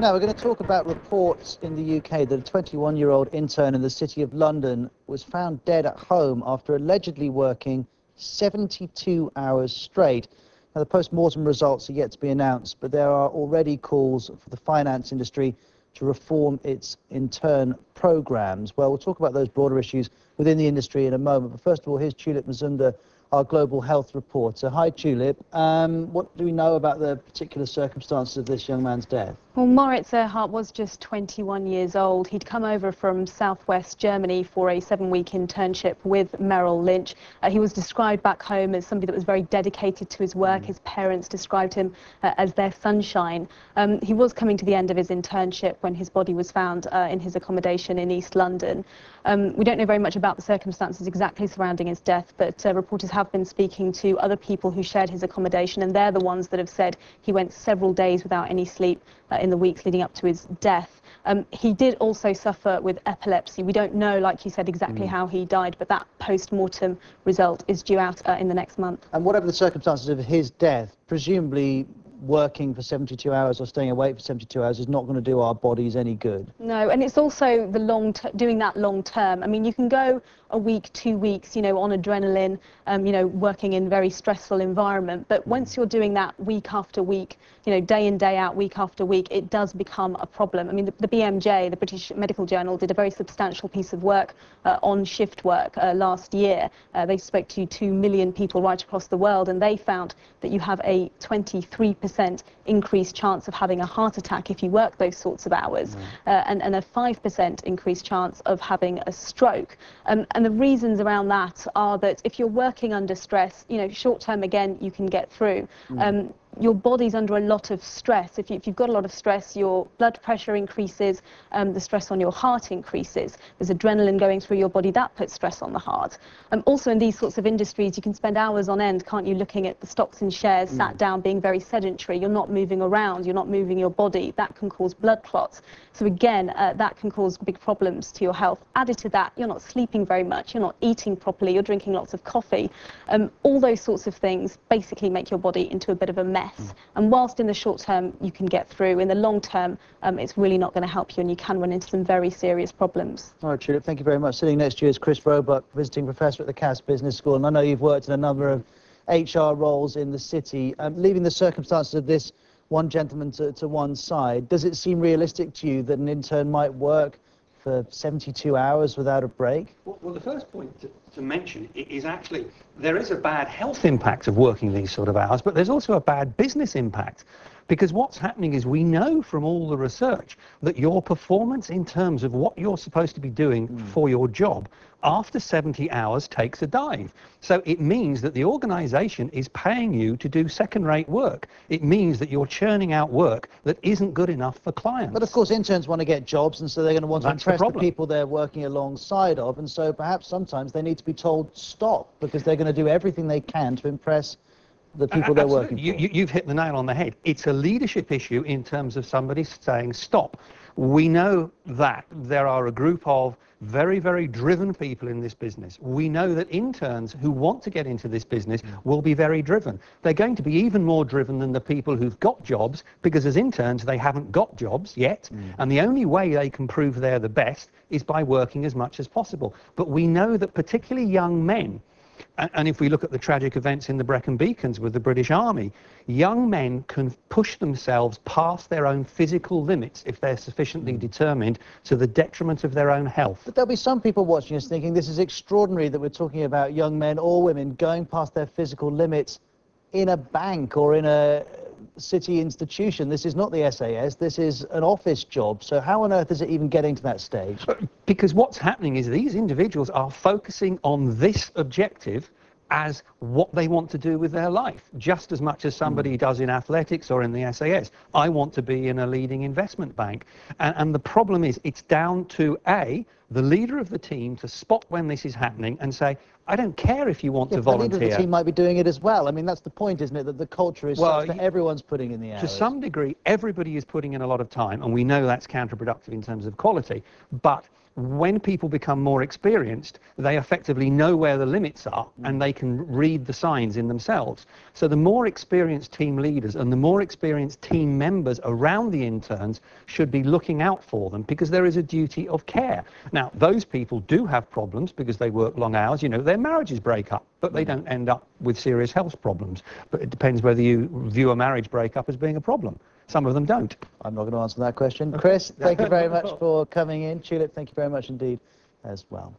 Now, we're going to talk about reports in the UK that a 21-year-old intern in the City of London was found dead at home after allegedly working 72 hours straight. Now, the post-mortem results are yet to be announced, but there are already calls for the finance industry to reform its intern programs. Well, we'll talk about those broader issues within the industry in a moment. But first of all, here's Tulip Mazunda, our global health reporter. Hi, Tulip. What do we know about the particular circumstances of this young man's death? Well, Moritz Erhardt was just 21 years old. He'd come over from southwest Germany for a 7-week internship with Merrill Lynch. He was described back home as somebody that was very dedicated to his work. His parents described him as their sunshine. He was coming to the end of his internship when his body was found in his accommodation in East London. We don't know very much about the circumstances exactly surrounding his death, but reporters have been speaking to other people who shared his accommodation, and they're the ones that have said he went several days without any sleep in the weeks leading up to his death. He did also suffer with epilepsy. We don't know, like you said, exactly how he died, but that post-mortem result is due out in the next month. And whatever the circumstances of his death, presumably working for 72 hours or staying awake for 72 hours is not going to do our bodies any good. No, and it's also the doing that long term. I mean, you can go a week, 2 weeks, you know, on adrenaline, you know, working in very stressful environment. But once you're doing that week after week, you know, day in, day out, week after week, it does become a problem. I mean, the BMJ, the British Medical Journal, did a very substantial piece of work on shift work last year. They spoke to 2 million people right across the world, and they found that you have a 23% increased chance of having a heart attack if you work those sorts of hours, and a 5% increased chance of having a stroke. And the reasons around that are that if you're working under stress, you know, short term, again, you can get through. Your body's under a lot of stress. If you've got a lot of stress, your blood pressure increases, the stress on your heart increases. There's adrenaline going through your body, that puts stress on the heart. Also in these sorts of industries, you can spend hours on end, can't you, looking at the stocks and shares, sat down, being very sedentary. You're not moving around, you're not moving your body. That can cause blood clots. So again, that can cause big problems to your health. Added to that, you're not sleeping very much, you're not eating properly, you're drinking lots of coffee. All those sorts of things basically make your body into a bit of a mess. And whilst in the short term you can get through, in the long term it's really not going to help you, and you can run into some very serious problems. All right, Tulip, thank you very much. Sitting next to you is Chris Roebuck, visiting professor at the Cass Business School, and I know you've worked in a number of HR roles in the city. Leaving the circumstances of this one gentleman to one side, does it seem realistic to you that an intern might work for 72 hours without a break? Well, the first point to mention is actually there is a bad health impact of working these sort of hours, but there's also a bad business impact. Because what's happening is we know from all the research that your performance in terms of what you're supposed to be doing for your job after 70 hours takes a dive. So it means that the organisation is paying you to do second-rate work. It means that you're churning out work that isn't good enough for clients. But of course interns want to get jobs, and so they're going to want to impress the people they're working alongside of, and so perhaps sometimes they need to be told stop, because they're going to do everything they can to impress the people they're working for. You've hit the nail on the head. It's a leadership issue in terms of somebody saying stop. We know that there are a group of very, very driven people in this business. We know that interns who want to get into this business will be very driven. They're going to be even more driven than the people who've got jobs, because as interns they haven't got jobs yet, and the only way they can prove they're the best is by working as much as possible. But we know that particularly young men, and if we look at the tragic events in the Brecon Beacons with the British Army, young men can push themselves past their own physical limits if they're sufficiently determined, to the detriment of their own health. But there'll be some people watching us thinking this is extraordinary that we're talking about young men or women going past their physical limits in a bank or in a city institution. This is not the SAS, this is an office job. So how on earth is it even getting to that stage? Because what's happening is these individuals are focusing on this objective as what they want to do with their life, just as much as somebody does in athletics or in the SAS. I want to be in a leading investment bank. And the problem is it's down to the leader of the team to spot when this is happening and say, I don't care if you want to volunteer. The leader of the team might be doing it as well. I mean, that's the point, isn't it, that the culture is such that everyone's putting in the hours. To some degree, everybody is putting in a lot of time, and we know that's counterproductive in terms of quality. But when people become more experienced, they effectively know where the limits are and they can read the signs in themselves. So the more experienced team leaders and the more experienced team members around the interns should be looking out for them, because there is a duty of care. Now, those people do have problems because they work long hours. You know, their marriages break up, but they don't end up with serious health problems. But it depends whether you view a marriage breakup as being a problem. Some of them don't. I'm not going to answer that question. Chris, thank you very much for coming in. Tulip, thank you very much indeed as well.